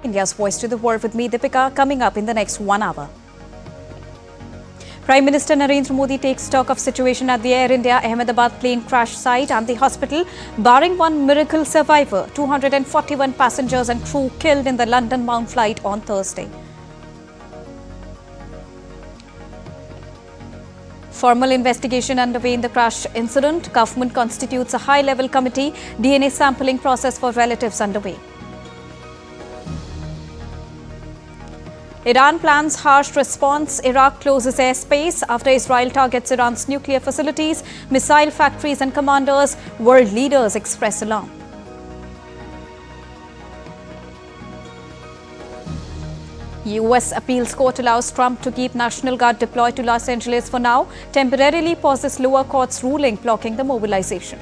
India's Voice to the World with me, Deepika, coming up in the next 1 hour. Prime Minister Narendra Modi takes stock of situation at the Air India Ahmedabad plane crash site and the hospital, barring one miracle survivor. 241 passengers and crew killed in the London-bound flight on Thursday. Formal investigation underway in the crash incident. Government constitutes a high-level committee. DNA sampling process for relatives underway. Iran plans harsh response. Iraq closes airspace after Israel targets Iran's nuclear facilities, missile factories and commanders. World leaders express alarm. U.S. appeals court allows Trump to keep National Guard deployed to Los Angeles for now. Temporarily pauses lower court's ruling blocking the mobilization.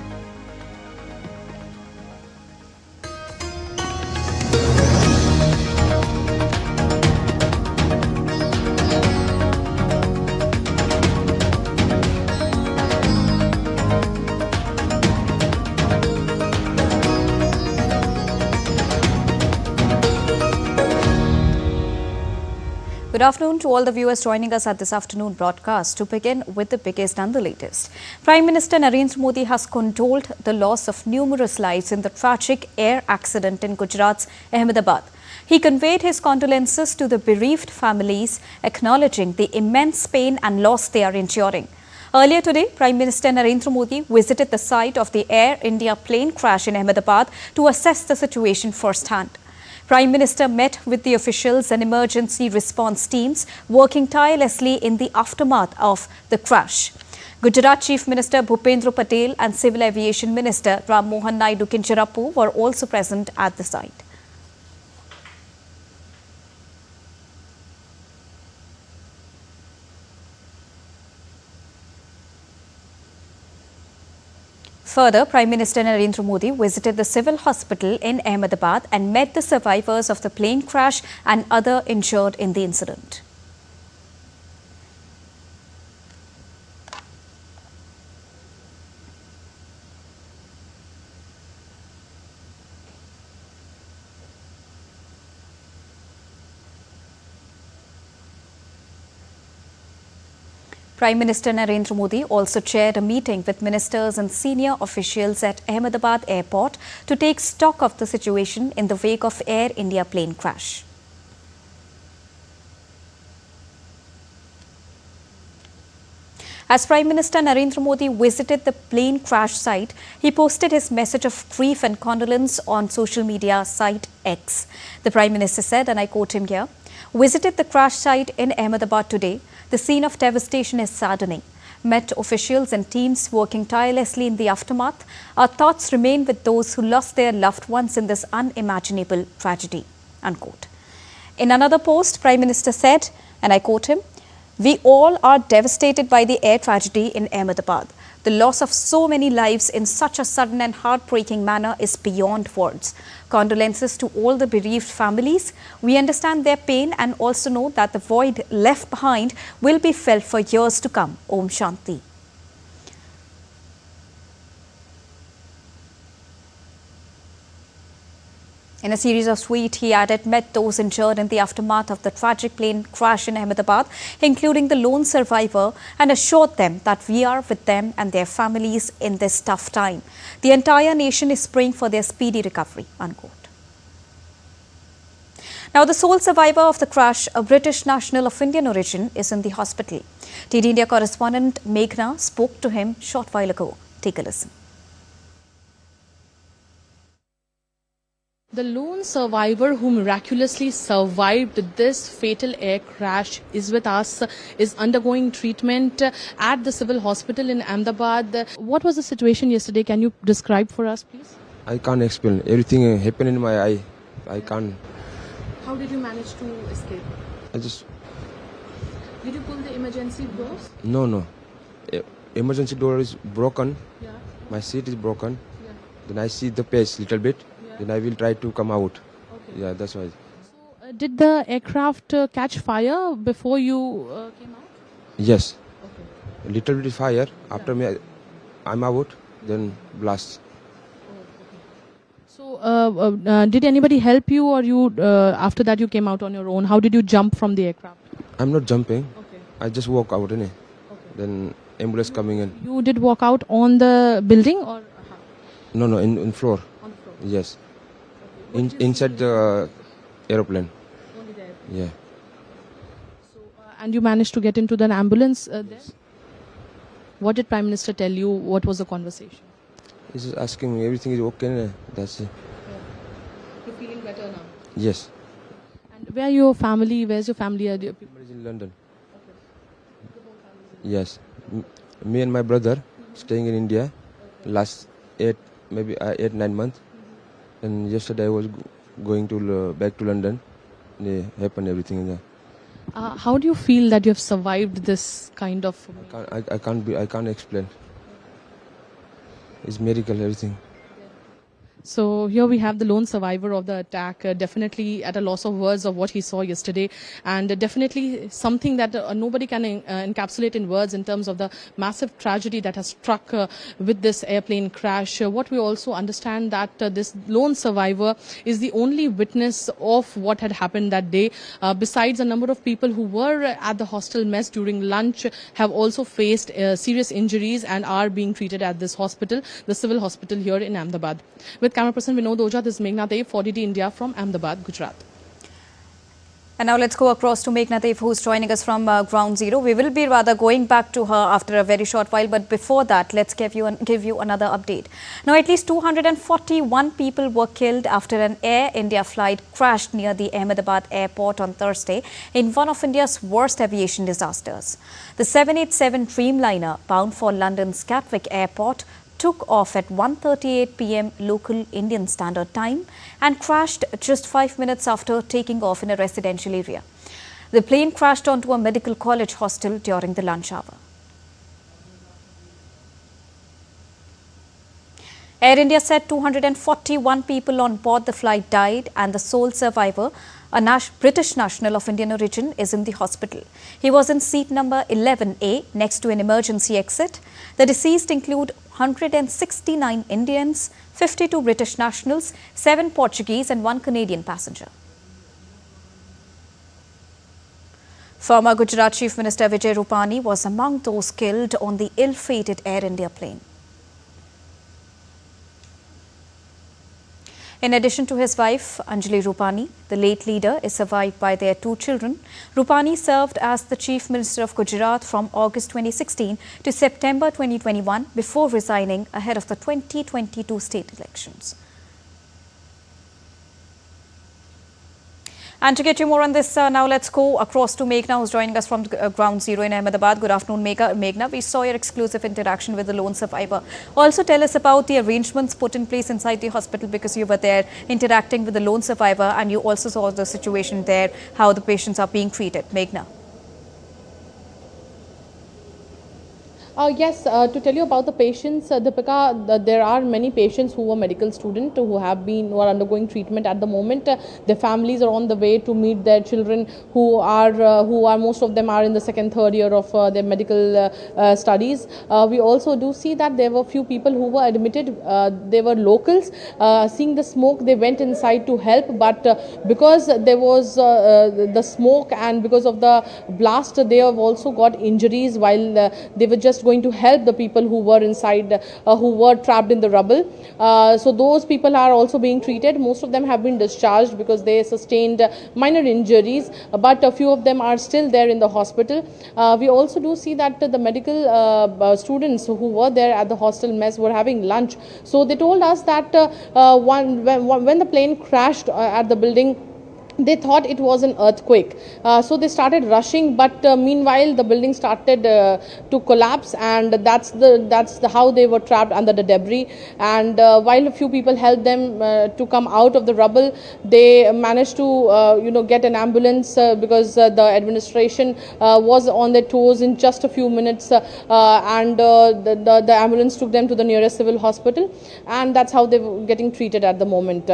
Good afternoon to all the viewers joining us at this afternoon broadcast. To begin with the biggest and the latest, Prime Minister Narendra Modi has condoled the loss of numerous lives in the tragic air accident in Gujarat's Ahmedabad. He conveyed his condolences to the bereaved families, acknowledging the immense pain and loss they are enduring. Earlier today, Prime Minister Narendra Modi visited the site of the Air India plane crash in Ahmedabad to assess the situation firsthand. Prime Minister met with the officials and emergency response teams working tirelessly in the aftermath of the crash. Gujarat Chief Minister Bhupendra Patel and Civil Aviation Minister Ram Mohan Naidu Kincharapu were also present at the site. Further, Prime Minister Narendra Modi visited the civil hospital in Ahmedabad and met the survivors of the plane crash and other injured in the incident. Prime Minister Narendra Modi also chaired a meeting with ministers and senior officials at Ahmedabad airport to take stock of the situation in the wake of Air India plane crash. As Prime Minister Narendra Modi visited the plane crash site, he posted his message of grief and condolence on social media site X. The Prime Minister said, and I quote him here, "Visited the crash site in Ahmedabad today. The scene of devastation is saddening. Met officials and teams working tirelessly in the aftermath. Our thoughts remain with those who lost their loved ones in this unimaginable tragedy." Unquote. In another post, Prime Minister said, and I quote him, "We all are devastated by the air tragedy in Ahmedabad. The loss of so many lives in such a sudden and heartbreaking manner is beyond words. Condolences to all the bereaved families. We understand their pain and also know that the void left behind will be felt for years to come. Om Shanti." In a series of tweets, he added, met those injured in the aftermath of the tragic plane crash in Ahmedabad, including the lone survivor, and assured them that we are with them and their families in this tough time. The entire nation is praying for their speedy recovery. Unquote. Now, the sole survivor of the crash, a British national of Indian origin, is in the hospital. TD India correspondent Meghna spoke to him short while ago. Take a listen. The lone survivor who miraculously survived this fatal air crash is with us, is undergoing treatment at the civil hospital in Ahmedabad. What was the situation yesterday? Can you describe for us, please? I can't explain. Everything happened in my eye. I can't. How did you manage to escape? Did you pull the emergency doors? No. Emergency door is broken. Yeah. My seat is broken. Yeah. Then I see the pace little bit. Then I will try to come out. Okay. Yeah, that's why. So, did the aircraft catch fire before you came out? Yes. Okay. A little bit fire. After me, I'm out. Then blast. So, did anybody help you, or you after that you came out on your own? How did you jump from the aircraft? I'm not jumping. Okay. I just walk out, innit? Okay. Then ambulance coming in. You did walk out on the building, or No, in floor. on the floor? Yes. Inside the aeroplane. Only there. Yeah. So, and you managed to get into the ambulance there? What did Prime Minister tell you? What was the conversation? He's just asking me everything is okay, innit? That's it. You're feeling better now. Yes. And where your family? Where's your family? Everybody is in London. Yes. Me and my brother staying in India last 8-9 months. And yesterday I was going to back to London. It happened everything there. How do you feel that you have survived this kind of? I can't explain. It's miracle everything. So here we have the lone survivor of the attack, definitely at a loss of words of what he saw yesterday, and definitely something that nobody can encapsulate in words in terms of the massive tragedy that has struck with this airplane crash. What we also understand that this lone survivor is the only witness of what had happened that day. Besides, a number of people who were at the hostel mess during lunch have also faced serious injuries and are being treated at this hospital, the civil hospital here in Ahmedabad. With camera person Vinod Oja, this is Meghna Dev, 4DD India from Ahmedabad, Gujarat. And now let's go across to Meghna Dev, who's joining us from Ground Zero. We will be rather going back to her after a very short while, but before that, let's give you another update. Now, at least 241 people were killed after an Air India flight crashed near the Ahmedabad airport on Thursday in one of India's worst aviation disasters. The 787 Dreamliner, bound for London's Gatwick Airport, took off at 1:38 p.m. local Indian Standard Time and crashed just 5 minutes after taking off in a residential area. The plane crashed onto a medical college hostel during the lunch hour. Air India said 241 people on board the flight died, and the sole survivor, a British national of Indian origin, is in the hospital. He was in seat number 11A next to an emergency exit. The deceased include 169 Indians, 52 British nationals, 7 Portuguese and 1 Canadian passenger. Former Gujarat Chief Minister Vijay Rupani was among those killed on the ill-fated Air India plane. In addition to his wife, Anjali Rupani, the late leader is survived by their 2 children. Rupani served as the Chief Minister of Gujarat from August 2016 to September 2021 before resigning ahead of the 2022 state elections. And to get you more on this, now let's go across to Meghna, who's joining us from Ground Zero in Ahmedabad. Good afternoon, Meghna. We saw your exclusive interaction with the lone survivor. Also, tell us about the arrangements put in place inside the hospital, because you were there interacting with the lone survivor and you also saw the situation there, how the patients are being treated. Meghna. Yes, to tell you about the patients, Deepika, there are many patients who are medical students who are undergoing treatment at the moment. Their families are on the way to meet their children who are most of them are in the second, third year of their medical studies. We also do see that there were few people who were admitted. They were locals. Seeing the smoke, they went inside to help, but because there was the smoke and because of the blast, they have also got injuries while they were just going to help the people who were inside, who were trapped in the rubble. So those people are also being treated. Most of them have been discharged because they sustained minor injuries, but a few of them are still there in the hospital. We also do see that the medical students who were there at the hostel mess were having lunch. So they told us that when the plane crashed at the building, they thought it was an earthquake, so they started rushing, but meanwhile the building started to collapse, and that's how they were trapped under the debris. And while a few people helped them to come out of the rubble, they managed to get an ambulance because the administration was on their toes in just a few minutes, and the ambulance took them to the nearest civil hospital, and that's how they were getting treated at the moment.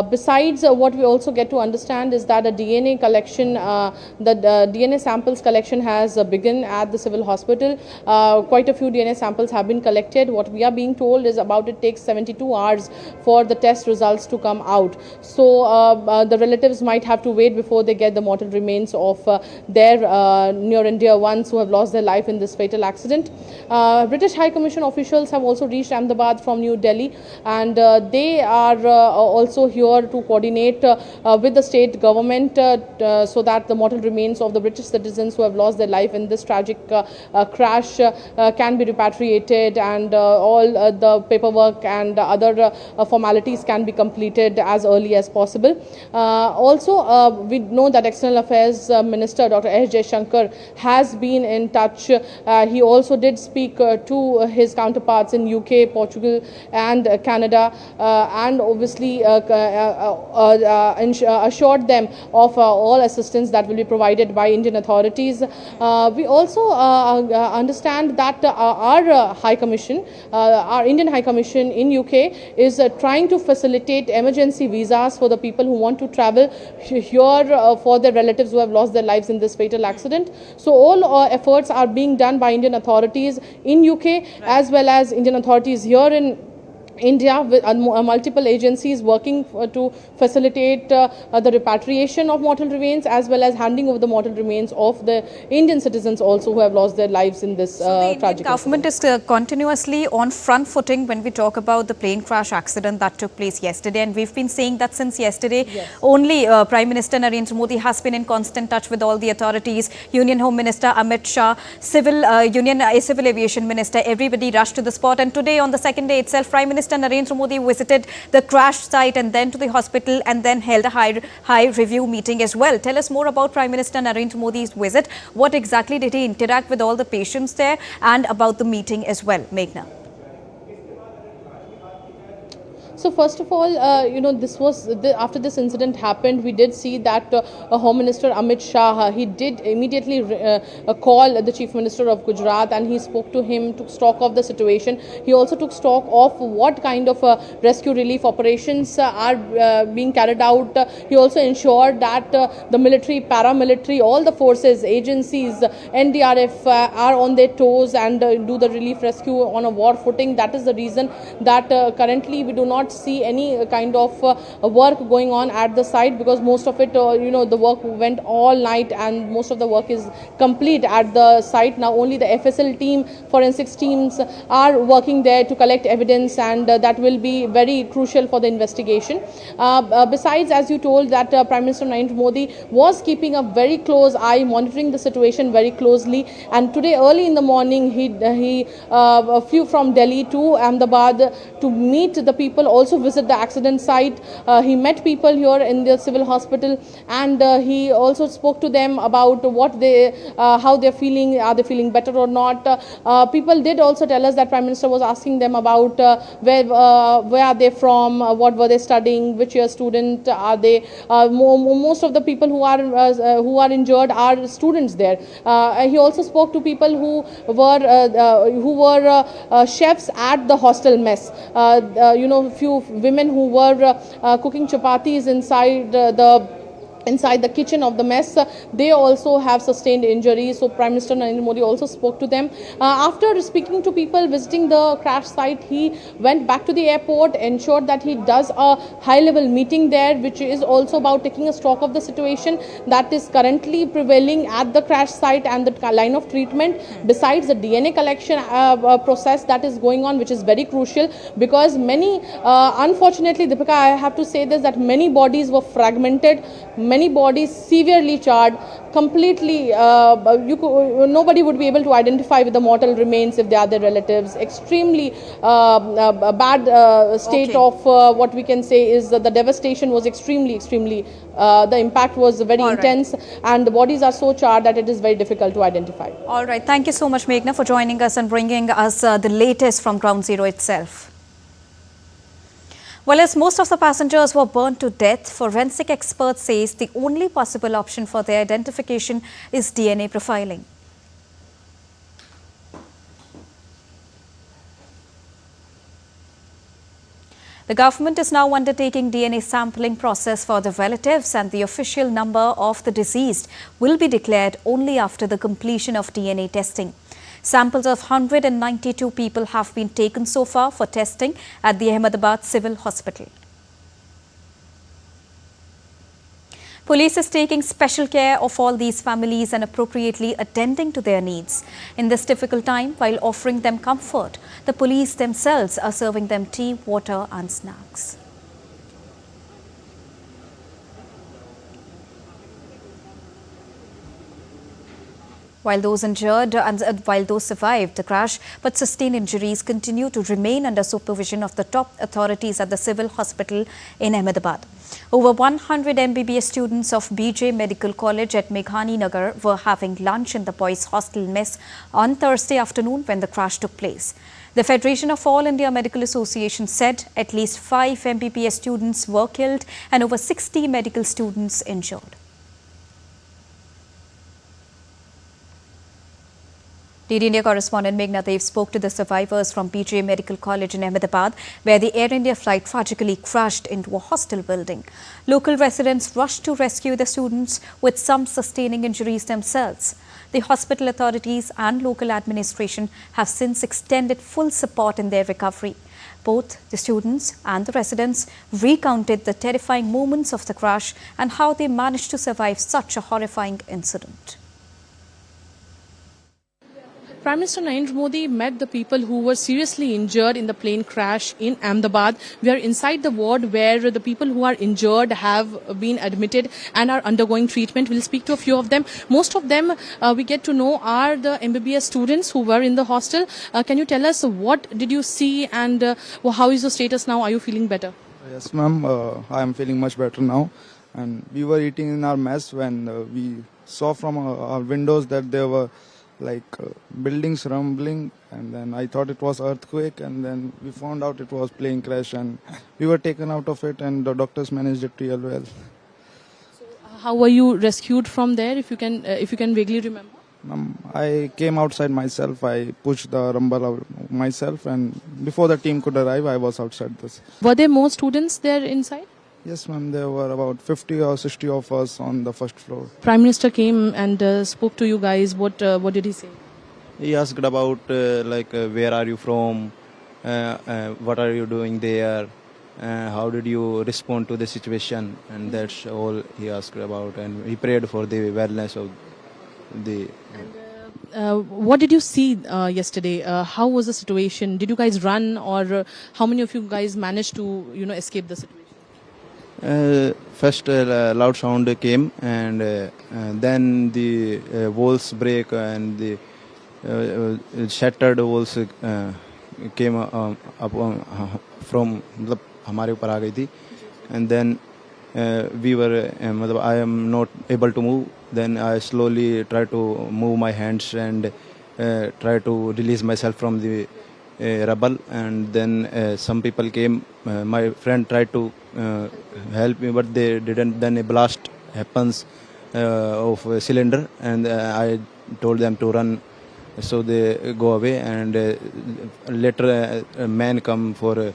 Besides, what we also get to understand understand is that a DNA collection, the DNA samples collection has begun at the civil hospital. Quite a few DNA samples have been collected. What we are being told is about it takes 72 hours for the test results to come out. So the relatives might have to wait before they get the mortal remains of their near and dear ones who have lost their life in this fatal accident. British High Commission officials have also reached Ahmedabad from New Delhi, and they are also here to coordinate with the state government so that the mortal remains of the British citizens who have lost their life in this tragic crash can be repatriated, and all the paperwork and other formalities can be completed as early as possible. Also, we know that External Affairs Minister Dr. S. Jaishankar has been in touch. He also did speak to his counterparts in UK, Portugal and Canada, and obviously assured them of all assistance that will be provided by Indian authorities. We also understand that our High Commission, our Indian High Commission in UK is trying to facilitate emergency visas for the people who want to travel here for their relatives who have lost their lives in this fatal accident. So all efforts are being done by Indian authorities in UK as well as Indian authorities here in India, with multiple agencies working to facilitate the repatriation of mortal remains as well as handing over the mortal remains of the Indian citizens also who have lost their lives in this tragic government incident. is continuously on front footing when we talk about the plane crash accident that took place yesterday, and we've been saying that since yesterday. Yes. Only Prime Minister Narendra Modi has been in constant touch with all the authorities. Union Home Minister Amit Shah, Civil Aviation Minister, everybody rushed to the spot, and today on the second day itself, Prime Minister Narendra Modi visited the crash site and then to the hospital and then held a high review meeting as well. Tell us more about Prime Minister Narendra Modi's visit. What exactly did he interact with all the patients there, and about the meeting as well, Meghna? So first of all, this was after this incident happened, we did see that Home Minister Amit Shah, he did immediately call the Chief Minister of Gujarat, and he spoke to him, took stock of the situation. He also took stock of what kind of rescue relief operations are being carried out. He also ensured that the military, paramilitary, all the forces, agencies, NDRF are on their toes and do the relief rescue on a war footing. That is the reason that currently we do not see any kind of work going on at the site, because most of it, the work went all night and most of the work is complete at the site. Now only the FSL team, forensics teams are working there to collect evidence, and that will be very crucial for the investigation. Besides, as you told, that Prime Minister Narendra Modi was keeping a very close eye, monitoring the situation very closely, and today early in the morning he flew from Delhi to Ahmedabad to meet the people, also visit the accident site. He met people here in the civil hospital, and he also spoke to them about what how they're feeling, are they feeling better or not. People did also tell us that Prime Minister was asking them about where are they from, what were they studying, which year student are they. Most of the people who are injured are students there. He also spoke to people who were chefs at the hostel mess. Few women who were cooking chapatis inside the kitchen of the mess, they also have sustained injuries. So Prime Minister Narendra Modi also spoke to them. After speaking to people visiting the crash site, he went back to the airport, ensured that he does a high-level meeting there, which is also about taking a stock of the situation that is currently prevailing at the crash site and the line of treatment. Besides the DNA collection process that is going on, which is very crucial, because many, unfortunately, Deepika, I have to say this, that many bodies were fragmented, many bodies severely charred, completely, nobody would be able to identify with the mortal remains if they are their relatives. Extremely bad state of what we can say is that the devastation was extremely, the impact was very intense, and the bodies are so charred that it is very difficult to identify. All right. Thank you so much, Meghna, for joining us and bringing us the latest from Ground Zero itself. Well, as most of the passengers were burnt to death, forensic experts say the only possible option for their identification is DNA profiling. The government is now undertaking DNA sampling process for the relatives, and the official number of the deceased will be declared only after the completion of DNA testing. Samples of 192 people have been taken so far for testing at the Ahmedabad Civil Hospital. Police is taking special care of all these families and appropriately attending to their needs. In this difficult time, while offering them comfort, the police themselves are serving them tea, water and snacks. While those injured and while those survived the crash but sustained injuries continue to remain under supervision of the top authorities at the civil hospital in Ahmedabad. Over 100 MBBS students of BJ Medical College at Meghani Nagar were having lunch in the boys' hostel mess on Thursday afternoon when the crash took place. The Federation of All India Medical Association said at least 5 MBBS students were killed and over 60 medical students injured. DD India correspondent Meghna Dev spoke to the survivors from BJ Medical College in Ahmedabad, where the Air India flight tragically crashed into a hostel building. Local residents rushed to rescue the students, with some sustaining injuries themselves. The hospital authorities and local administration have since extended full support in their recovery. Both the students and the residents recounted the terrifying moments of the crash and how they managed to survive such a horrifying incident. Prime Minister Narendra Modi met the people who were seriously injured in the plane crash in Ahmedabad. We are inside the ward where the people who are injured have been admitted and are undergoing treatment. We'll speak to a few of them. Most of them we get to know are the MBBS students who were in the hostel. Can you tell us what did you see and how is your status now? Are you feeling better? Yes, ma'am. I am feeling much better now. And we were eating in our mess when we saw from our windows that there were buildings rumbling, and then I thought it was earthquake, and then we found out it was plane crash, and we were taken out of it, and the doctors managed it real well. So, how were you rescued from there? If you can vaguely remember. I came outside myself. I pushed the rumble out myself, and before the team could arrive, I was outside this. Were there more students there inside? Yes, ma'am. There were about 50 or 60 of us on the first floor. Prime Minister came and spoke to you guys. What did he say? He asked about where are you from, what are you doing there, how did you respond to the situation, and that's all he asked about. And he prayed for the wellness of the. What did you see yesterday? How was the situation? Did you guys run, or how many of you guys managed to escape the situation? First loud sound came, and then the walls break and the shattered walls came up from हमारे ऊपर आ गई थी, and then we were I am not able to move. Then I slowly try to move my hands and try to release myself from the rubble, and then some people came. My friend tried to help me, but they didn't. Then a blast happens of a cylinder, and I told them to run, so they go away, and later a man come for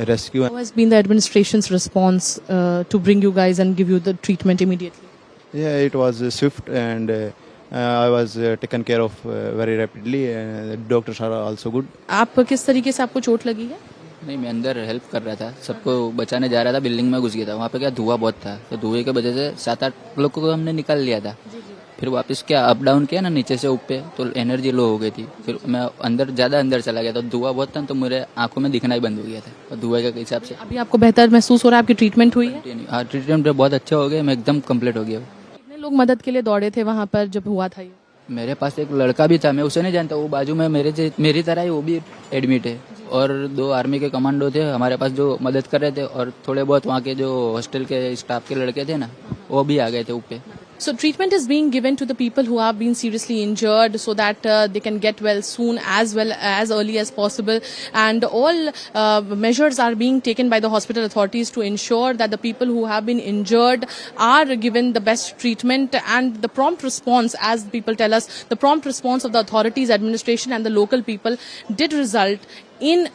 rescue. How has been the administration's response to bring you guys and give you the treatment immediately? Yeah, it was swift, and I was taken care of very rapidly. Doctors are also good. आप किस तरीके से आपको चोट लगी है? नहीं, मैं अंदर हेल्प कर रहा था, सबको बचाने जा रहा था, बिल्डिंग में घुस गया था। वहाँ पे क्या धुआं बहुत था, तो धुएं की वजह से 7-8 लोग को हमने निकाल लिया था। फिर वापस क्या अप डाउन किया ना नीचे से ऊपर, तो एनर्जी लो हो गई थी। फिर मैं ज्यादा अंदर चला गया, तो धुआं बहुत था, तो मेरे आंखों में दिखना ही बंद हो गया था, और धुएं के हिसाब से। अभी आपको बेहतर महसूस हो रहा है? आपकी ट्रीटमेंट हुई है? हाँ, ट्रीटमेंट बहुत अच्छा हो गया, मैं एकदम कम्प्लीट हो गया। कितने लोग मदद के लिए दौड़े थे वहाँ पर जब हुआ था ये? मेरे पास एक लड़का भी था, मैं उसे नहीं जानता, वो बाजू में मेरी तरह ही वो भी एडमिट है, और 2 आर्मी के कमांडो थे हमारे पास जो मदद कर रहे थे, और थोड़े बहुत वहाँ के जो हॉस्टल के स्टाफ के लड़के थे ना, वो भी आ गए थे ऊपर। So treatment is being given to the people who have been seriously injured so that they can get well as early as possible, and all measures are being taken by the hospital authorities to ensure that the people who have been injured are given the best treatment, and the prompt response, as people tell us, the prompt response of the authorities, administration and the local people did result in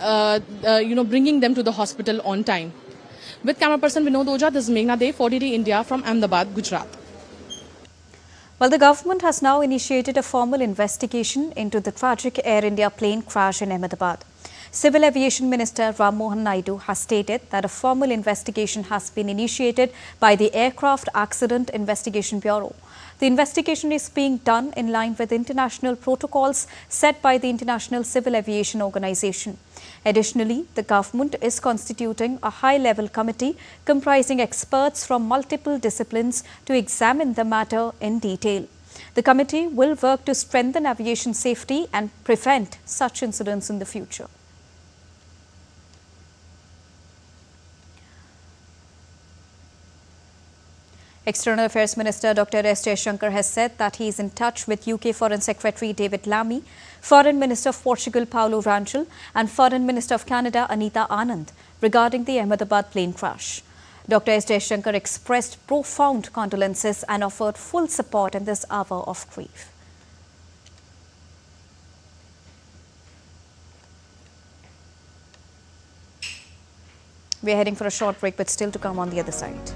bringing them to the hospital on time. With camera person Vinod Oja, this is Meghna Dev, 40D India from Ahmedabad, Gujarat. Well, the government has now initiated a formal investigation into the tragic Air India plane crash in Ahmedabad. Civil Aviation Minister Ram Mohan Naidu has stated that a formal investigation has been initiated by the Aircraft Accident Investigation Bureau. The investigation is being done in line with international protocols set by the International Civil Aviation Organization. Additionally, the government is constituting a high-level committee comprising experts from multiple disciplines to examine the matter in detail. The committee will work to strengthen aviation safety and prevent such incidents in the future. External Affairs Minister Dr. S. Jaishankar has said that he is in touch with UK Foreign Secretary David Lammy, Foreign Minister of Portugal Paulo Rangel and Foreign Minister of Canada Anita Anand regarding the Ahmedabad plane crash. Dr. S. Jaishankar expressed profound condolences and offered full support in this hour of grief. We are heading for a short break, but still to come on the other side.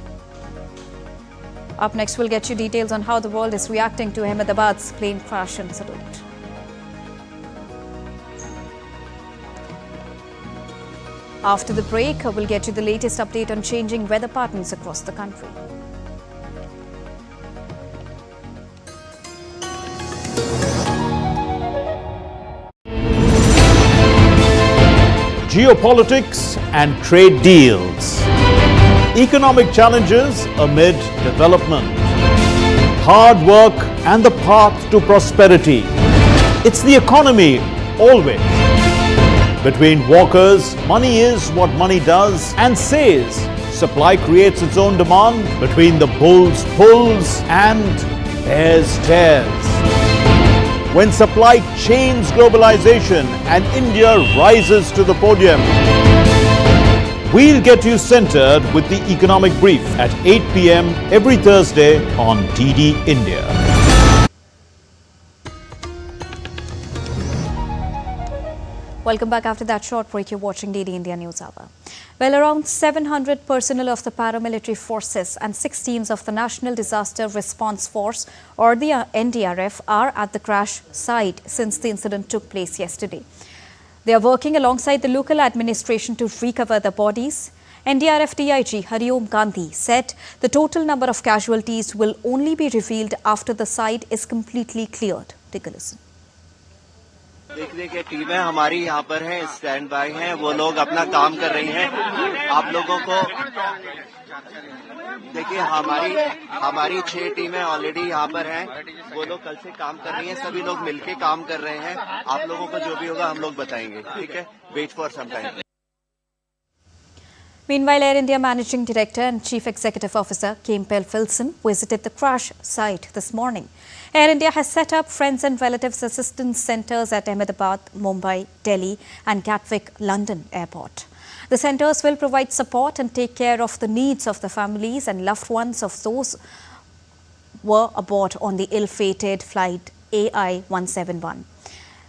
Up next, we'll get you details on how the world is reacting to Ahmedabad's plane crash incident. After the break, we'll get you the latest update on changing weather patterns across the country. Geopolitics and trade deals. Economic challenges amid development. Hard work and the path to prosperity. It's the economy always. Between walkers, money is what money does and says. Supply creates its own demand. Between the bulls pulls and bears tears. When supply chains globalization and India rises to the podium. We'll get you centered with the economic brief at 8 p.m. every Thursday on DD India. Welcome back after that short break. You're watching DD India News Hour. Well, around 700 personnel of the paramilitary forces and 6 teams of the National Disaster Response Force or the NDRF are at the crash site since the incident took place yesterday. They are working alongside the local administration to recover the bodies. NDRF DIG Hariom Gandhi said the total number of casualties will only be revealed after the site is completely cleared. Take a listen. देखने की टीमें हमारी यहाँ पर हैं, stand by हैं, वो लोग अपना काम कर रही हैं। आप लोगों को देखिए हमारी 6 टीमें ऑलरेडी यहाँ पर हैं, वो लोग कल से काम कर रही हैं, सभी लोग मिलके काम कर रहे हैं। आप लोगों को जो भी होगा हम लोग बताएंगे, ठीक है? Wait for some time. Meanwhile, Air India Managing Director and Chief Executive Officer Campbell Filson visited the crash site this morning. Air India has set up Friends and Relatives Assistance Centres at Ahmedabad, Mumbai, Delhi and Gatwick, London Airport. The centres will provide support and take care of the needs of the families and loved ones of those who were aboard on the ill-fated flight AI-171.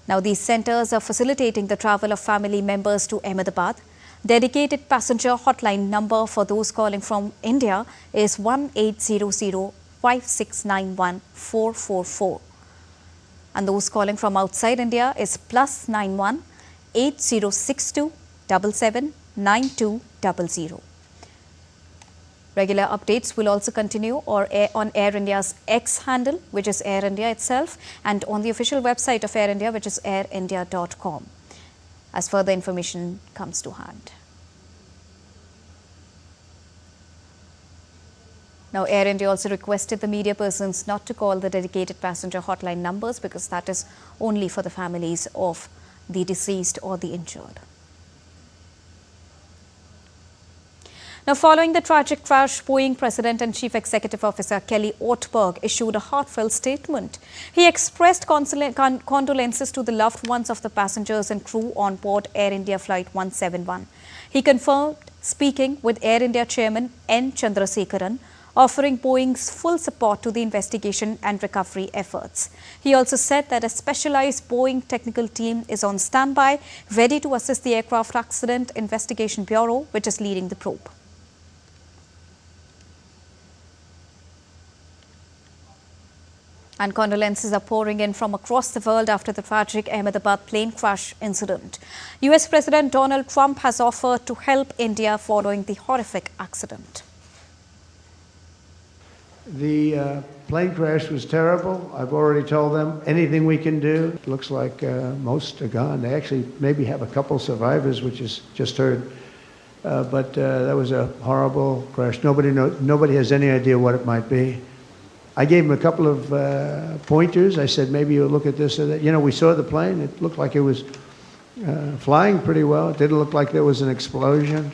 Now, these centres are facilitating the travel of family members to Ahmedabad. Dedicated passenger hotline number for those calling from India is 1800-5691-444. And those calling from outside India is +91 8062 779200. Regular updates will also continue on Air India's X handle, which is Air India itself, and on the official website of Air India, which is airindia.com. as further information comes to hand. Now, Air India also requested the media persons not to call the dedicated passenger hotline numbers because that is only for the families of the deceased or the injured. Now, following the tragic crash, Boeing President and Chief Executive Officer Kelly Ortberg issued a heartfelt statement. He expressed condolences to the loved ones of the passengers and crew on board Air India Flight 171. He confirmed speaking with Air India Chairman N. Chandrasekaran offering Boeing's full support to the investigation and recovery efforts. He also said that a specialized Boeing technical team is on standby, ready to assist the Aircraft Accident Investigation Bureau, which is leading the probe. And condolences are pouring in from across the world after the tragic Ahmedabad plane crash incident. US President Donald Trump has offered to help India following the horrific accident. The plane crash was terrible. I've already told them anything we can do. It looks like most are gone. They actually maybe have a couple survivors, which is just heard. But that was a horrible crash. Nobody has any idea what it might be. I gave him a couple of pointers. I said, maybe you'll look at this or that. You know, we saw the plane. It looked like it was flying pretty well. It didn't look like there was an explosion.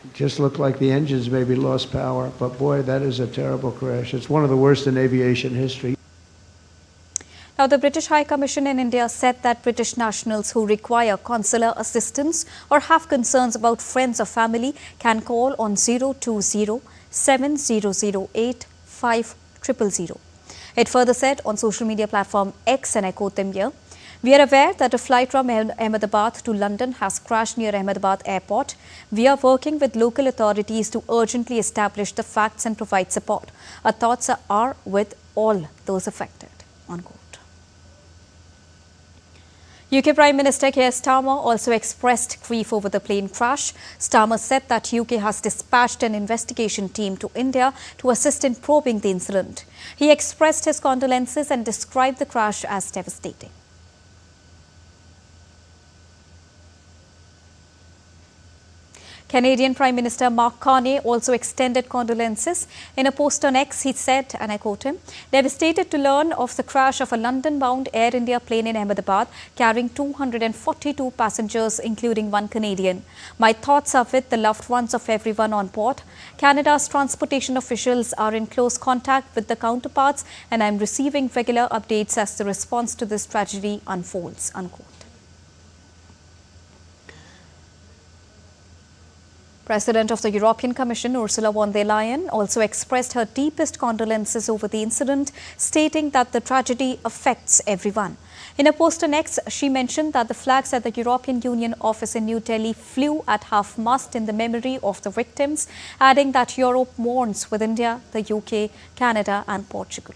It just looked like the engines maybe lost power. But boy, that is a terrible crash. It's one of the worst in aviation history. Now, the British High Commission in India said that British nationals who require consular assistance or have concerns about friends or family can call on 020 7008 5000. It further said on social media platform X, and I quote them here, "We are aware that a flight from Ahmedabad to London has crashed near Ahmedabad airport. We are working with local authorities to urgently establish the facts and provide support. Our thoughts are with all those affected." Unquote. UK Prime Minister Keir Starmer also expressed grief over the plane crash. Starmer said that UK has dispatched an investigation team to India to assist in probing the incident. He expressed his condolences and described the crash as devastating. Canadian Prime Minister Mark Carney also extended condolences. In a post on X, he said, and I quote him, "Devastated to learn of the crash of a London-bound Air India plane in Ahmedabad carrying 242 passengers, including one Canadian. My thoughts are with the loved ones of everyone on board. Canada's transportation officials are in close contact with the counterparts, and I am receiving regular updates as the response to this tragedy unfolds." Unquote. President of the European Commission, Ursula von der Leyen, also expressed her deepest condolences over the incident, stating that the tragedy affects everyone. In a post on X, she mentioned that the flags at the European Union office in New Delhi flew at half-mast in the memory of the victims, adding that Europe mourns with India, the UK, Canada and Portugal.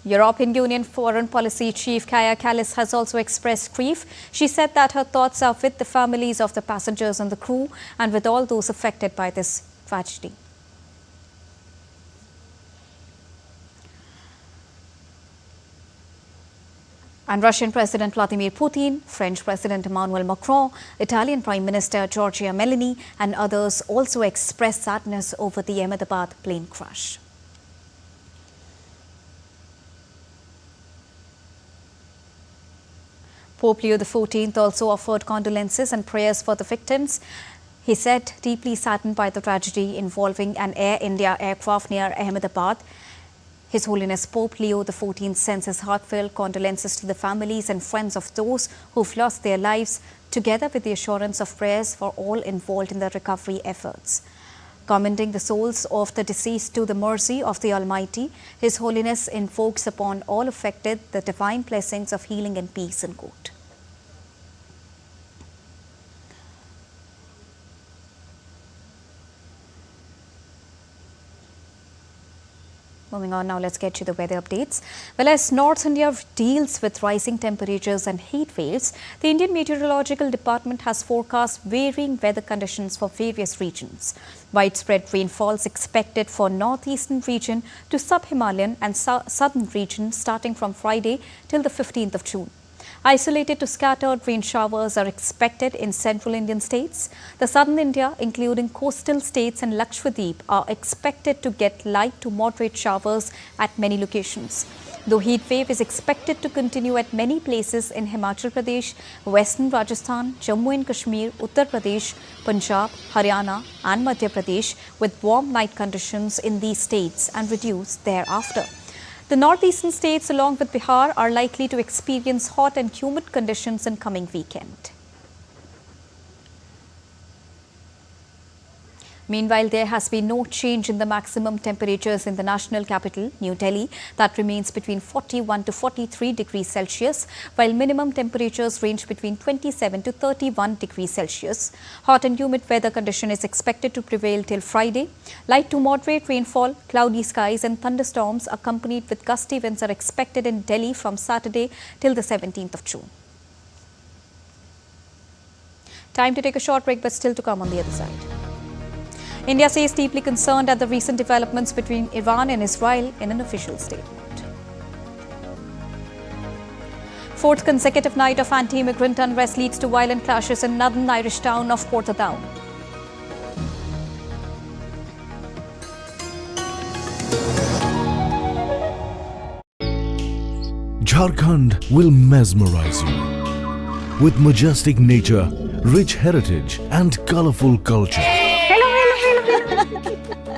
European Union Foreign Policy Chief Kaja Kallas has also expressed grief. She said that her thoughts are with the families of the passengers and the crew and with all those affected by this tragedy. And Russian President Vladimir Putin, French President Emmanuel Macron, Italian Prime Minister Giorgia Meloni and others also expressed sadness over the Ahmedabad plane crash. Pope Leo XIV also offered condolences and prayers for the victims. He said, deeply saddened by the tragedy involving an Air India aircraft near Ahmedabad, His Holiness Pope Leo XIV sends his heartfelt condolences to the families and friends of those who've lost their lives, together with the assurance of prayers for all involved in the recovery efforts. Commending the souls of the deceased to the mercy of the Almighty, His Holiness invokes upon all affected the divine blessings of healing and peace. Unquote. Moving on now, let's get to the weather updates. Well, as North India deals with rising temperatures and heat waves, the Indian Meteorological Department has forecast varying weather conditions for various regions. Widespread rainfall is expected for northeastern region to sub-Himalayan and southern region starting from Friday till the 15th of June. Isolated to scattered rain showers are expected in central Indian states. The southern India, including coastal states and Lakshadweep, are expected to get light to moderate showers at many locations. Though heat wave is expected to continue at many places in Himachal Pradesh, western Rajasthan, Jammu and Kashmir, Uttar Pradesh, Punjab, Haryana and Madhya Pradesh, with warm night conditions in these states and reduce thereafter. The northeastern states along with Bihar are likely to experience hot and humid conditions in coming weekend. Meanwhile, there has been no change in the maximum temperatures in the national capital, New Delhi, that remains between 41 to 43 degrees Celsius, while minimum temperatures range between 27 to 31 degrees Celsius. Hot and humid weather condition is expected to prevail till Friday. Light to moderate rainfall, cloudy skies and thunderstorms accompanied with gusty winds are expected in Delhi from Saturday till the 17th of June. Time to take a short break, but still to come on the other side. India says deeply concerned at the recent developments between Iran and Israel in an official statement. Fourth consecutive night of anti-immigrant unrest leads to violent clashes in northern Irish town of Portadown. Jharkhand will mesmerize you with majestic nature, rich heritage and colorful culture.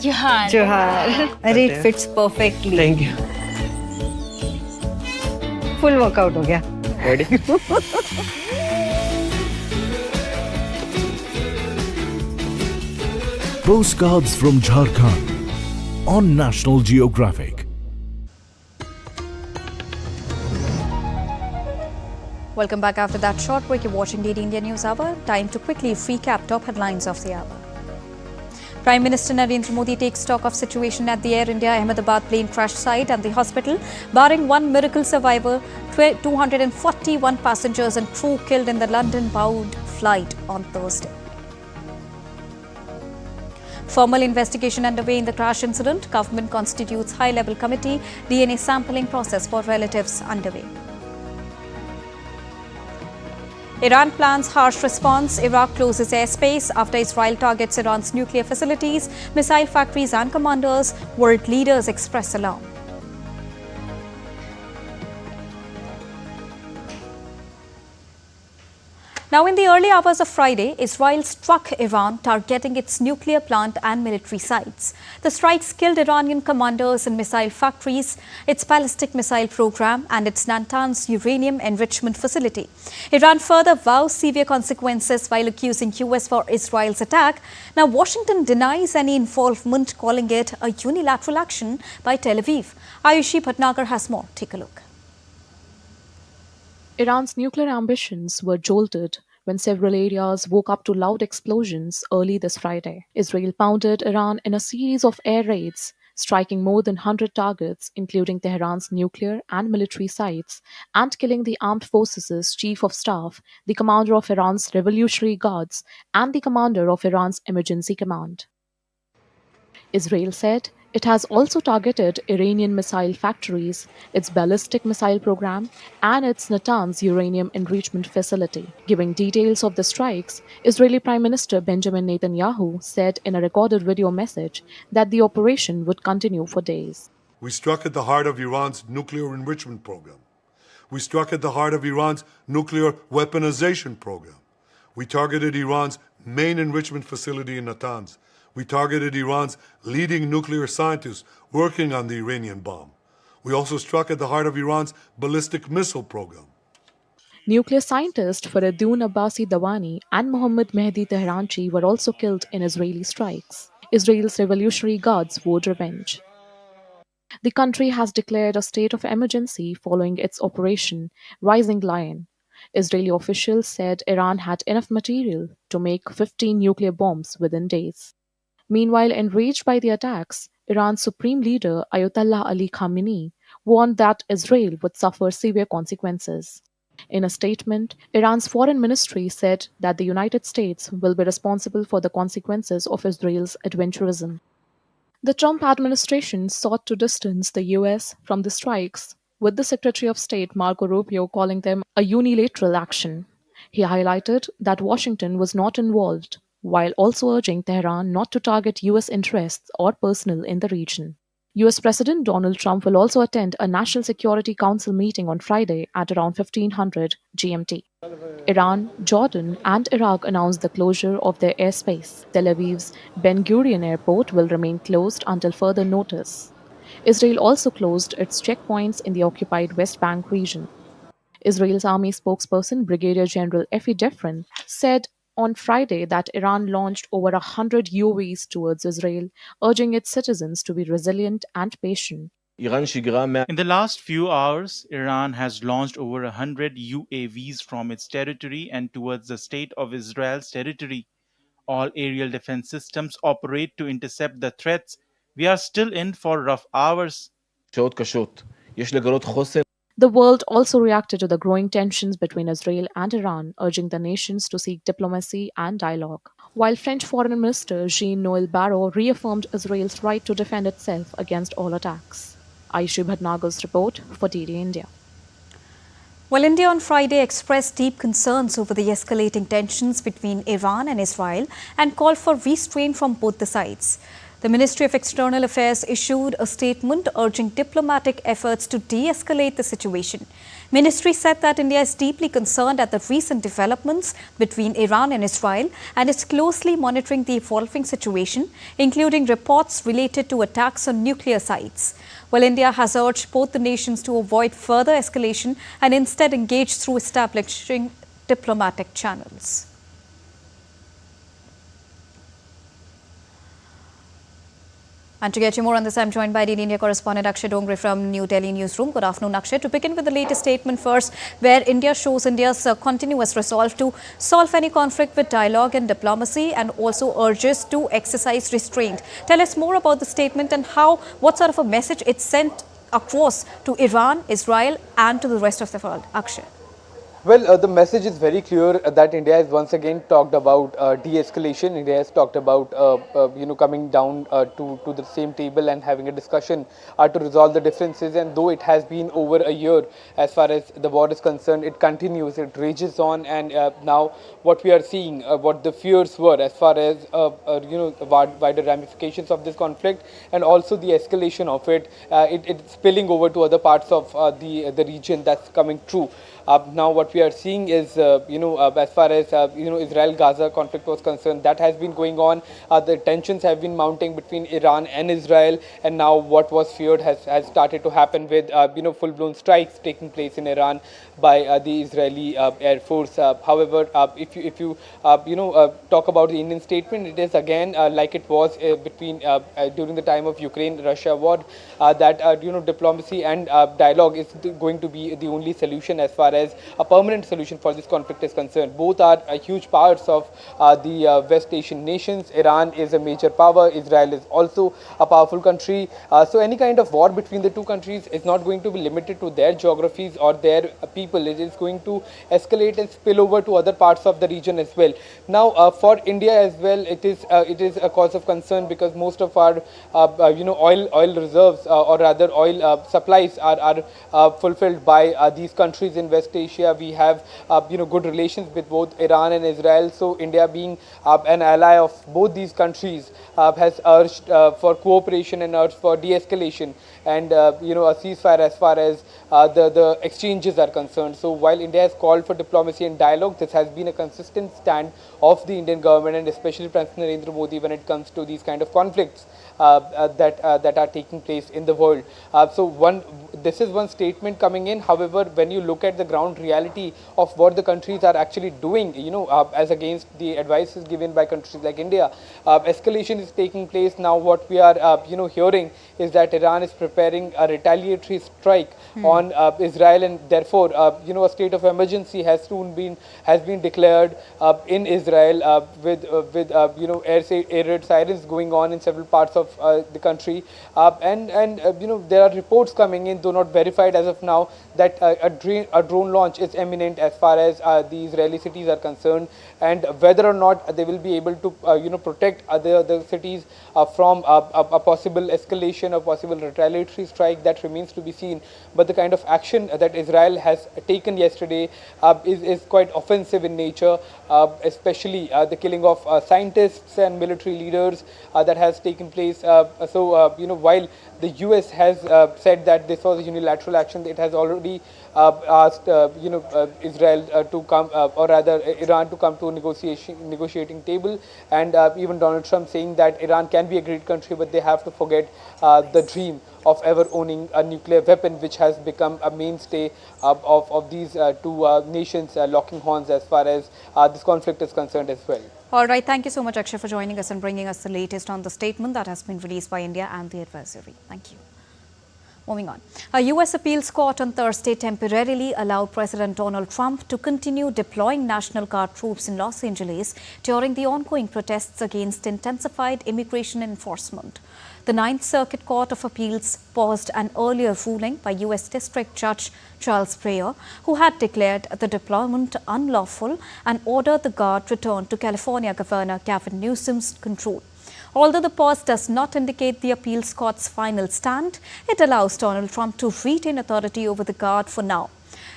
Johar. It fits perfectly. Thank you. Full workout हो गया. Ready? Postcards from Jharkhand on National Geographic. Welcome back after that short break. You're watching DD India News Hour. Time to quickly recap top headlines of the hour. Prime Minister Narendra Modi takes stock of situation at the Air India Ahmedabad plane crash site and the hospital. Barring one miracle survivor, 241 passengers and crew killed in the London-bound flight on Thursday. Formal investigation underway in the crash incident. Government constitutes high-level committee. DNA sampling process for relatives underway. Iran plans harsh response. Iraq closes airspace after Israel targets Iran's nuclear facilities, missile factories and commanders. World leaders express alarm. Now, in the early hours of Friday, Israel struck Iran, targeting its nuclear plant and military sites. The strikes killed Iranian commanders in missile factories, its ballistic missile program, and its Natanz uranium enrichment facility. Iran further vows severe consequences while accusing US for Israel's attack. Now, Washington denies any involvement, calling it a unilateral action by Tel Aviv. Ayushi Bhatnagar has more. Take a look. Iran's nuclear ambitions were jolted when several areas woke up to loud explosions early this Friday. Israel pounded Iran in a series of air raids, striking more than 100 targets, including Tehran's nuclear and military sites, and killing the armed forces' chief of staff, the commander of Iran's Revolutionary Guards, and the commander of Iran's Emergency Command. Israel said it has also targeted Iranian missile factories, its ballistic missile program, and its Natanz uranium enrichment facility. Giving details of the strikes, Israeli Prime Minister Benjamin Netanyahu said in a recorded video message that the operation would continue for days. We struck at the heart of Iran's nuclear enrichment program. We struck at the heart of Iran's nuclear weaponization program. We targeted Iran's main enrichment facility in Natanz. We targeted Iran's leading nuclear scientists working on the Iranian bomb. We also struck at the heart of Iran's ballistic missile program. Nuclear scientist Faridun Abbasi Dawani and Mohammad Mehdi Tehranchi were also killed in Israeli strikes. Israel's Revolutionary Guards vowed revenge. The country has declared a state of emergency following its Operation Rising Lion. Israeli officials said Iran had enough material to make 15 nuclear bombs within days. Meanwhile, enraged by the attacks, Iran's supreme leader Ayatollah Ali Khamenei warned that Israel would suffer severe consequences. In a statement, Iran's foreign ministry said that the United States will be responsible for the consequences of Israel's adventurism. The Trump administration sought to distance the US from the strikes, with the Secretary of State Marco Rubio calling them a unilateral action. He highlighted that Washington was not involved, while also urging Tehran not to target US interests or personnel in the region. US President Donald Trump will also attend a National Security Council meeting on Friday at around 1500 GMT. Iran, Jordan, and Iraq announced the closure of their airspace. Tel Aviv's Ben Gurion Airport will remain closed until further notice. Israel also closed its checkpoints in the occupied West Bank region. Israel's army spokesperson Brigadier General Efi Defrin said on Friday that Iran launched over 100 UAVs towards Israel, urging its citizens to be resilient and patient. In the last few hours, Iran has launched over 100 UAVs from its territory and towards the state of Israel's territory. All aerial defense systems operate to intercept the threats. We are still in for rough hours. The world also reacted to the growing tensions between Israel and Iran, urging the nations to seek diplomacy and dialogue. While French Foreign Minister Jean-Noël Barrot reaffirmed Israel's right to defend itself against all attacks. Ayushi Bhatnagar's report for DD India. Well, India on Friday expressed deep concerns over the escalating tensions between Iran and Israel and called for restraint from both the sides. The Ministry of External Affairs issued a statement urging diplomatic efforts to de-escalate the situation. Ministry said that India is deeply concerned at the recent developments between Iran and Israel and is closely monitoring the evolving situation, including reports related to attacks on nuclear sites. Well, India has urged both the nations to avoid further escalation and instead engage through establishing diplomatic channels. And to get you more on this, I'm joined by DD India correspondent Akshay Dongre from New Delhi Newsroom. Good afternoon, Akshay. To begin with the latest statement first, where India shows India's continuous resolve to solve any conflict with dialogue and diplomacy and also urges to exercise restraint. Tell us more about the statement and what sort of a message it sent across to Iran, Israel and to the rest of the world. Akshay. Well, the message is very clear that India has once again talked about de-escalation. India has talked about, coming down to the same table and having a discussion to resolve the differences. And though it has been over a year as far as the war is concerned, it continues, it rages on. And now what we are seeing, what the fears were as far as, wider ramifications of this conflict and also the escalation of it, it's spilling over to other parts of the region, that's coming true. Now what we are seeing is, as far as, Israel-Gaza conflict was concerned, that has been going on. The tensions have been mounting between Iran and Israel, and now what was feared has started to happen with, full-blown strikes taking place in Iran by the Israeli Air Force. However, if you talk about the Indian statement, it is again like it was during the time of Ukraine-Russia war, that diplomacy and dialogue is going to be the only solution as far as a permanent solution for this conflict is concerned. Both are huge parts of the West Asian nations. Iran is a major power. Israel is also a powerful country. So any kind of war between the two countries is not going to be limited to their geographies or their people. It is going to escalate and spill over to other parts of the region as well. Now, for India as well, it is a cause of concern because most of our oil reserves or rather oil supplies are fulfilled by these countries in West Asia. We have good relations with both Iran and Israel. So India, being an ally of both these countries, has urged for cooperation and urged for de-escalation and a ceasefire as far as the exchanges are concerned. So while India has called for diplomacy and dialogue, this has been a consistent stand of the Indian government and especially President Narendra Modi when it comes to these kind of conflicts that are taking place in the world. This is one statement coming in. However, when you look at the ground reality of what the countries are actually doing, as against the advices given by countries like India, escalation is taking place. Now what we are hearing is that Iran is preparing a retaliatory strike on Israel, and therefore a state of emergency has been declared in Israel with air raid sirens going on in several parts of the country, and there are reports coming in, though not verified as of now, that a drone launch is imminent as far as the Israeli cities are concerned, and whether or not they will be able to protect the cities from a possible escalation, a possible retaliatory strike, that remains to be seen. But the kind of action that Israel has taken yesterday is quite offensive in nature, especially the killing of scientists and military leaders that has taken place. While the US has said that this was a unilateral action, it has already asked Israel to come, or rather Iran to come to a negotiating table, and even Donald Trump saying that Iran can be a great country, but they have to forget the dream of ever owning a nuclear weapon, which has become a mainstay of these two nations locking horns as far as this conflict is concerned as well. All right. Thank you so much, Akshay, for joining us and bringing us the latest on the statement that has been released by India and the advisory. Thank you. Moving on. A U.S. appeals court on Thursday temporarily allowed President Donald Trump to continue deploying National Guard troops in Los Angeles during the ongoing protests against intensified immigration enforcement. The Ninth Circuit Court of Appeals paused an earlier ruling by U.S. District Judge Charles Breyer, who had declared the deployment unlawful and ordered the Guard returned to California Governor Gavin Newsom's control. Although the pause does not indicate the appeals court's final stand, it allows Donald Trump to retain authority over the Guard for now.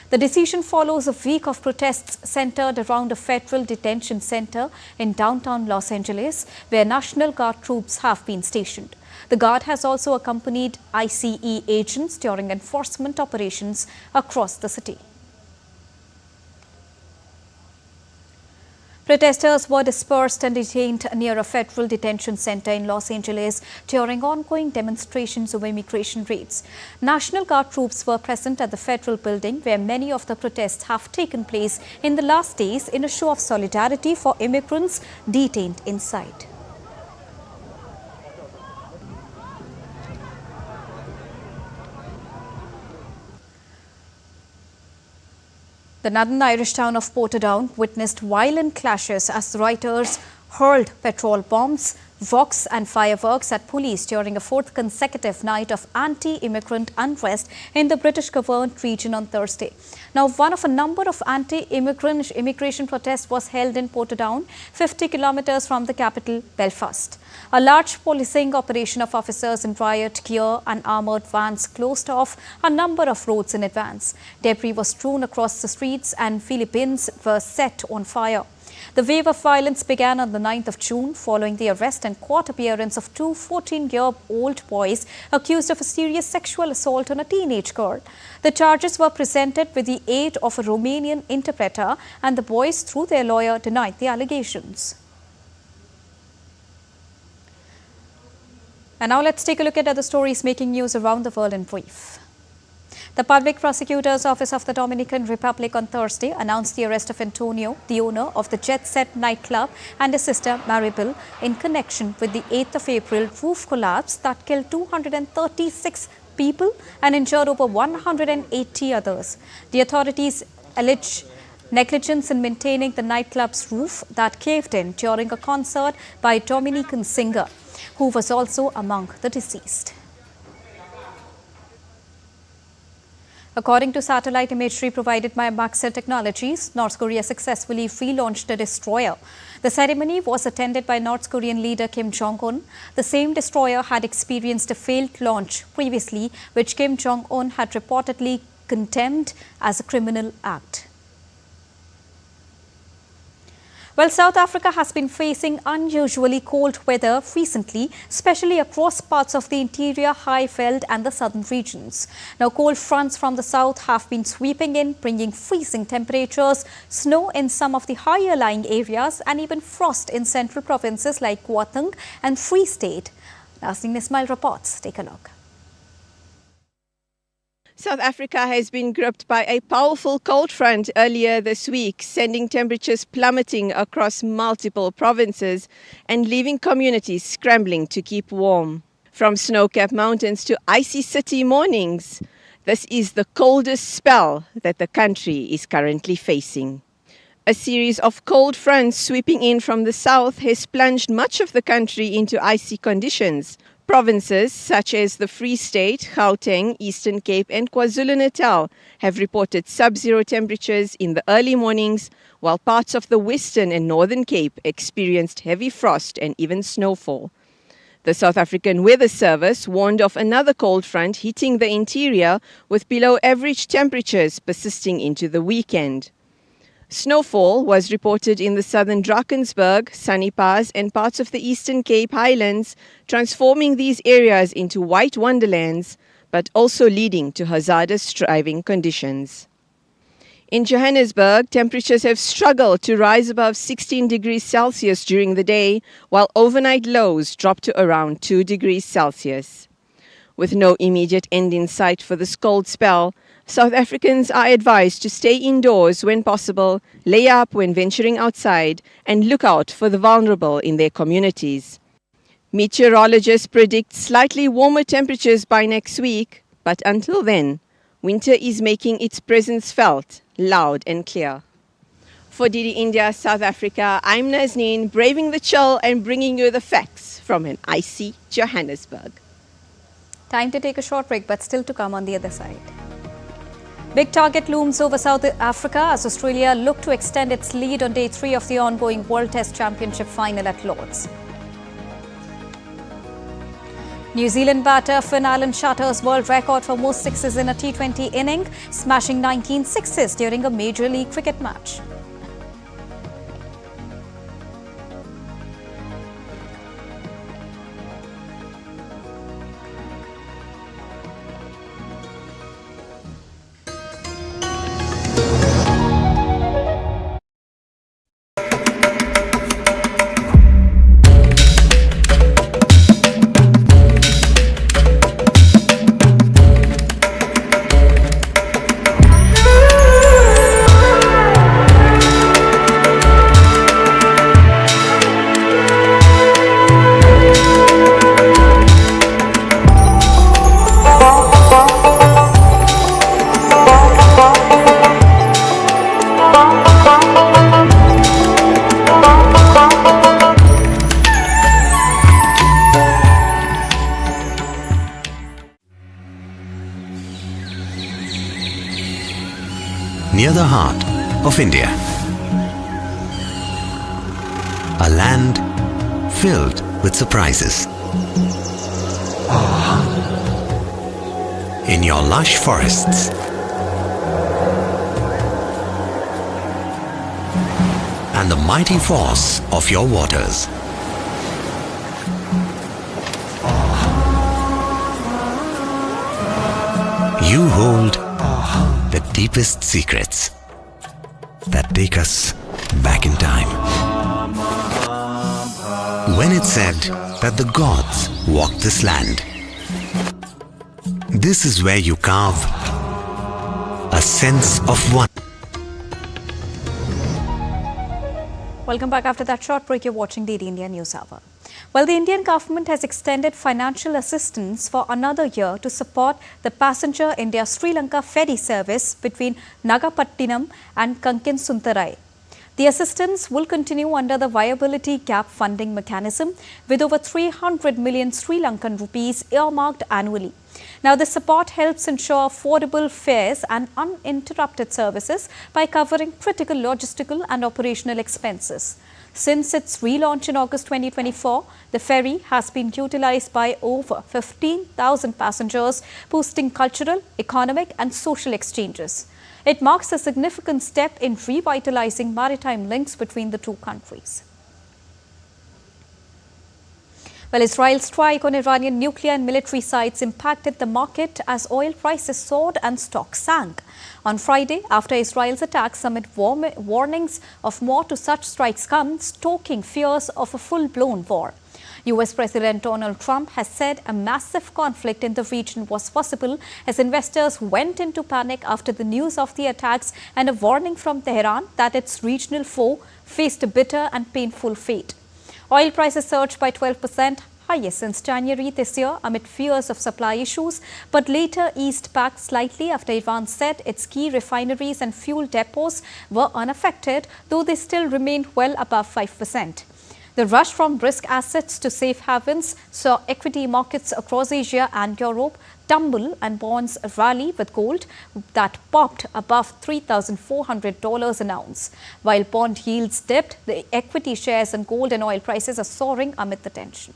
The decision follows a week of protests centered around a federal detention center in downtown Los Angeles, where National Guard troops have been stationed. The Guard has also accompanied ICE agents during enforcement operations across the city. Protesters were dispersed and detained near a federal detention center in Los Angeles during ongoing demonstrations of immigration raids. National Guard troops were present at the federal building where many of the protests have taken place in the last days in a show of solidarity for immigrants detained inside. The northern Irish town of Portadown witnessed violent clashes as rioters hurled petrol bombs, rocks and fireworks at police during a fourth consecutive night of anti-immigrant unrest in the British-governed region on Thursday. Now, one of a number of immigration protests was held in Portadown, 50 kilometers from the capital, Belfast. A large policing operation of officers in riot gear and armoured vans closed off a number of roads in advance. Debris was strewn across the streets and Philippines were set on fire. The wave of violence began on the 9th of June following the arrest and court appearance of two 14-year-old boys accused of a serious sexual assault on a teenage girl. The charges were presented with the aid of a Romanian interpreter, and the boys, through their lawyer, denied the allegations. And now let's take a look at other stories making news around the world in brief. The Public Prosecutor's Office of the Dominican Republic on Thursday announced the arrest of Antonio, the owner of the Jet Set nightclub, and his sister Maribel in connection with the 8th of April roof collapse that killed 236 people and injured over 180 others. The authorities allege negligence in maintaining the nightclub's roof that caved in during a concert by a Dominican singer, who was also among the deceased. According to satellite imagery provided by Maxar Technologies, North Korea successfully relaunched a destroyer. The ceremony was attended by North Korean leader Kim Jong-un. The same destroyer had experienced a failed launch previously, which Kim Jong-un had reportedly condemned as a criminal act. Well, South Africa has been facing unusually cold weather recently, especially across parts of the interior, Highveld and the southern regions. Now, cold fronts from the south have been sweeping in, bringing freezing temperatures, snow in some of the higher lying areas and even frost in central provinces like Gauteng and Free State. Nazneen Ismail reports. Take a look. South Africa has been gripped by a powerful cold front earlier this week, sending temperatures plummeting across multiple provinces and leaving communities scrambling to keep warm. From snow-capped mountains to icy city mornings, this is the coldest spell that the country is currently facing. A series of cold fronts sweeping in from the south has plunged much of the country into icy conditions. Provinces such as the Free State, Gauteng, Eastern Cape and KwaZulu-Natal have reported sub-zero temperatures in the early mornings, while parts of the Western and Northern Cape experienced heavy frost and even snowfall. The South African Weather Service warned of another cold front hitting the interior, with below-average temperatures persisting into the weekend. Snowfall was reported in the southern Drakensberg, Sunny Pass and parts of the Eastern Cape Highlands, transforming these areas into white wonderlands, but also leading to hazardous driving conditions. In Johannesburg, temperatures have struggled to rise above 16 degrees Celsius during the day, while overnight lows dropped to around 2 degrees Celsius. With no immediate end in sight for this cold spell, South Africans are advised to stay indoors when possible, lay up when venturing outside, and look out for the vulnerable in their communities. Meteorologists predict slightly warmer temperatures by next week, but until then, winter is making its presence felt loud and clear. For DD India, South Africa, I'm Nazneen, braving the chill and bringing you the facts from an icy Johannesburg. Time to take a short break, but still to come on the other side. Big target looms over South Africa as Australia look to extend its lead on day 3 of the ongoing World Test Championship final at Lord's. New Zealand batter Finn Allen shatters world record for most sixes in a T20 inning, smashing 19 sixes during a Major League Cricket match. Near the heart of India. A land filled with surprises. In your lush forests. And the mighty force of your waters. You hold the deepest secrets that take us back in time. When it's said that the gods walk this land, this is where you carve a sense of one. Welcome back after that short break. You're watching DD India News Hour. Well, the Indian government has extended financial assistance for another year to support the passenger India-Sri Lanka ferry service between Nagapattinam and Kankinsuntarai. The assistance will continue under the Viability Gap Funding Mechanism with over 300 million Sri Lankan rupees earmarked annually. Now, this support helps ensure affordable fares and uninterrupted services by covering critical logistical and operational expenses. Since its relaunch in August 2024, the ferry has been utilized by over 15,000 passengers, boosting cultural, economic and social exchanges. It marks a significant step in revitalizing maritime links between the two countries. Well, Israel's strike on Iranian nuclear and military sites impacted the market as oil prices soared and stocks sank. On Friday, after Israel's attacks amid warnings of more to such strikes come, stoking fears of a full-blown war. US President Donald Trump has said a massive conflict in the region was possible as investors went into panic after the news of the attacks and a warning from Tehran that its regional foe faced a bitter and painful fate. Oil prices surged by 12%, highest since January this year amid fears of supply issues, but later eased back slightly after Iran said its key refineries and fuel depots were unaffected, though they still remained well above 5%. The rush from risk assets to safe havens saw equity markets across Asia and Europe tumble and bonds rally with gold that popped above $3,400 an ounce. While bond yields dipped, the equity shares in gold and oil prices are soaring amid the tension.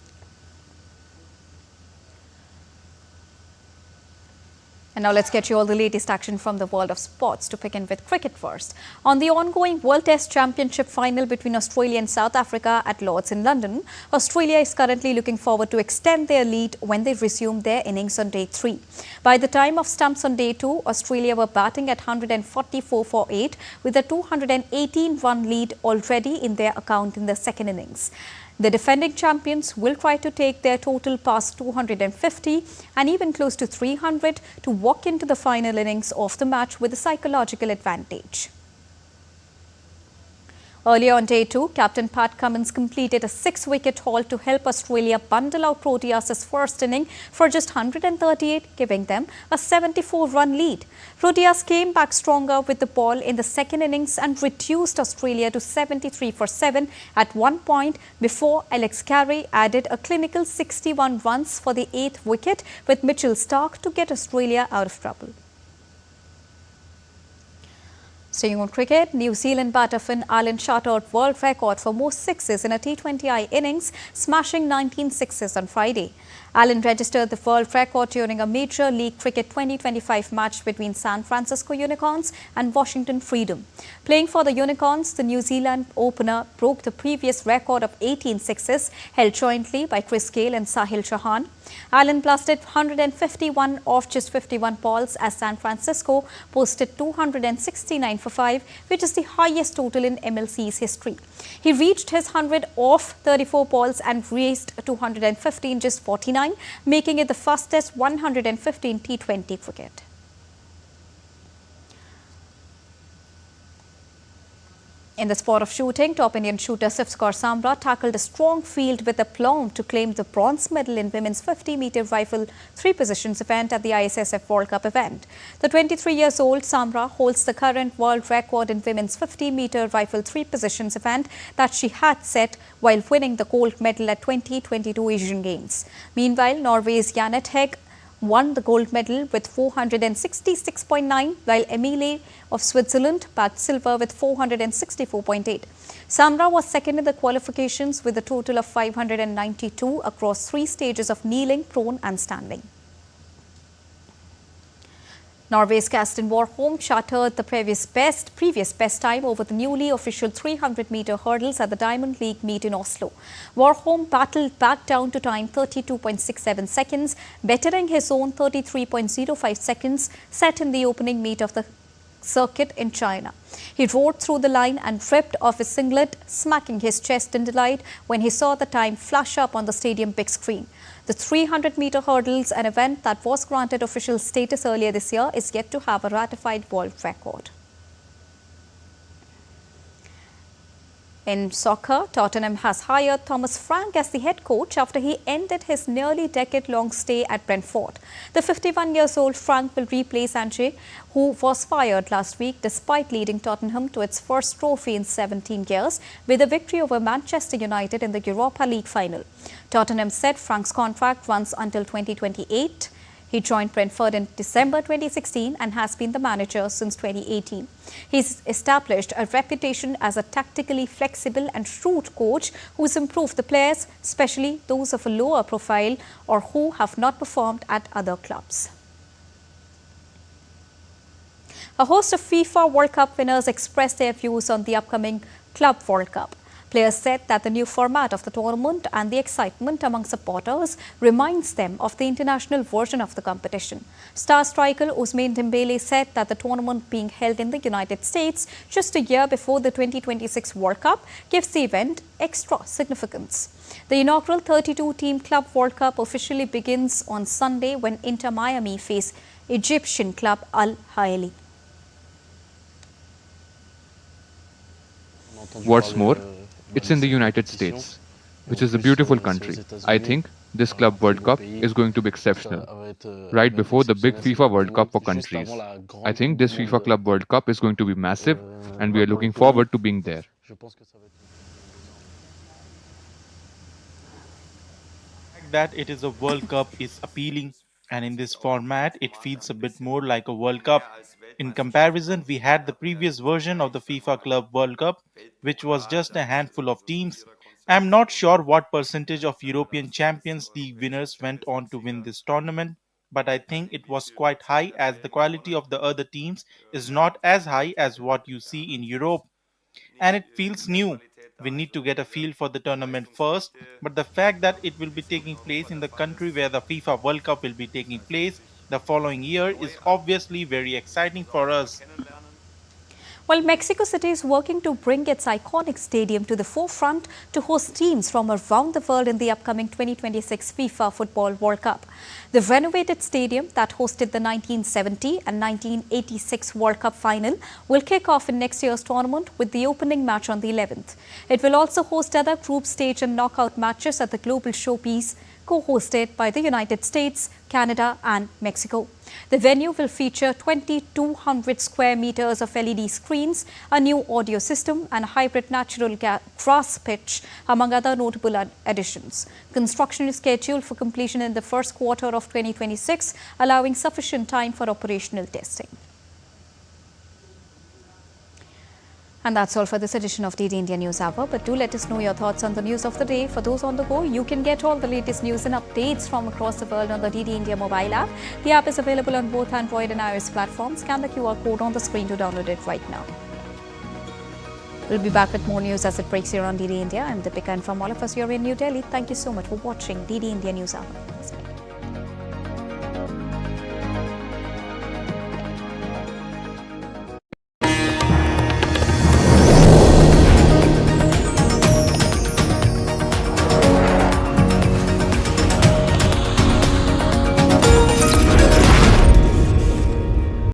And now let's get you all the latest action from the world of sports, to begin with cricket first. On the ongoing World Test Championship final between Australia and South Africa at Lord's in London, Australia is currently looking forward to extend their lead when they resume their innings on day 3. By the time of stumps on day 2, Australia were batting at 144 for 8 with a 218-run lead already in their account in the second innings. The defending champions will try to take their total past 250 and even close to 300 to walk into the final innings of the match with a psychological advantage. Earlier on day 2, Captain Pat Cummins completed a 6-wicket haul to help Australia bundle out Proteas' first inning for just 138, giving them a 74-run lead. Proteas came back stronger with the ball in the second innings and reduced Australia to 73 for 7 at one point before Alex Carey added a clinical 61 runs for the 8th wicket with Mitchell Starc to get Australia out of trouble. Staying on cricket, New Zealand batter Finn Allen shattered world record for most sixes in a T20I innings, smashing 19 sixes on Friday. Allen registered the world record during a Major League Cricket 2025 match between San Francisco Unicorns and Washington Freedom. Playing for the Unicorns, the New Zealand opener broke the previous record of 18 sixes held jointly by Chris Gayle and Sahil Chauhan. Allen blasted 151 off just 51 balls as San Francisco posted 269 for 5, which is the highest total in MLC's history. He reached his 100 off 34 balls and raced 250 in just 49, making it the fastest 115 T20 cricket. In the sport of shooting, top Indian shooter Prasar Bharati tackled a strong field with aplomb to claim the bronze medal in women's 50-meter rifle 3 positions event at the ISSF World Cup event. The 23-year-old Samra holds the current world record in women's 50-meter rifle 3 positions event that she had set while winning the gold medal at 2022 Asian Games. Meanwhile, Norway's Janet Hegg won the gold medal with 466.9, while Emilie of Switzerland bagged silver with 464.8. Samra was second in the qualifications with a total of 592 across 3 stages of kneeling, prone and standing. Norway's Karsten Warholm shattered the previous best time over the newly official 300-meter hurdles at the Diamond League meet in Oslo. Warholm battled back down to time 32.67 seconds, bettering his own 33.05 seconds set in the opening meet of the circuit in China. He rode through the line and ripped off his singlet, smacking his chest in delight when he saw the time flash up on the stadium big screen. The 300-meter hurdles, an event that was granted official status earlier this year, is yet to have a ratified world record. In soccer, Tottenham has hired Thomas Frank as the head coach after he ended his nearly decade-long stay at Brentford. The 51-year-old Frank will replace Ange, who was fired last week despite leading Tottenham to its first trophy in 17 years with a victory over Manchester United in the Europa League final. Tottenham said Frank's contract runs until 2028. He joined Brentford in December 2016 and has been the manager since 2018. He's established a reputation as a tactically flexible and shrewd coach who's improved the players, especially those of a lower profile or who have not performed at other clubs. A host of FIFA World Cup winners expressed their views on the upcoming Club World Cup. Players said that the new format of the tournament and the excitement among supporters reminds them of the international version of the competition. Star striker Ousmane Dembele said that the tournament being held in the United States just a year before the 2026 World Cup gives the event extra significance. The inaugural 32-team Club World Cup officially begins on Sunday when Inter Miami face Egyptian club Al Ahly. What's more, it's in the United States, which is a beautiful country. I think this Club World Cup is going to be exceptional, right before the big FIFA World Cup for countries. I think this FIFA Club World Cup is going to be massive and we are looking forward to being there. That it is a World Cup is appealing, and in this format it feels a bit more like a World Cup. In comparison, we had the previous version of the FIFA Club World Cup, which was just a handful of teams. I'm not sure what percentage of European Champions League winners went on to win this tournament, but I think it was quite high as the quality of the other teams is not as high as what you see in Europe. And it feels new. We need to get a feel for the tournament first, but the fact that it will be taking place in the country where the FIFA World Cup will be taking place the following year is obviously very exciting for us. Well, Mexico City is working to bring its iconic stadium to the forefront to host teams from around the world in the upcoming 2026 FIFA Football World Cup. The renovated stadium that hosted the 1970 and 1986 World Cup final will kick off in next year's tournament with the opening match on the 11th. It will also host other group stage and knockout matches at the global showpiece, co-hosted by the United States, Canada and Mexico. The venue will feature 2,200 square meters of LED screens, a new audio system and a hybrid natural grass pitch, among other notable additions. Construction is scheduled for completion in the first quarter of 2026, allowing sufficient time for operational testing. And that's all for this edition of DD India News Hour. But do let us know your thoughts on the news of the day. For those on the go, you can get all the latest news and updates from across the world on the DD India mobile app. The app is available on both Android and iOS platforms. Scan the QR code on the screen to download it right now. We'll be back with more news as it breaks here on DD India. I'm Deepika, and from all of us here in New Delhi, thank you so much for watching DD India News Hour.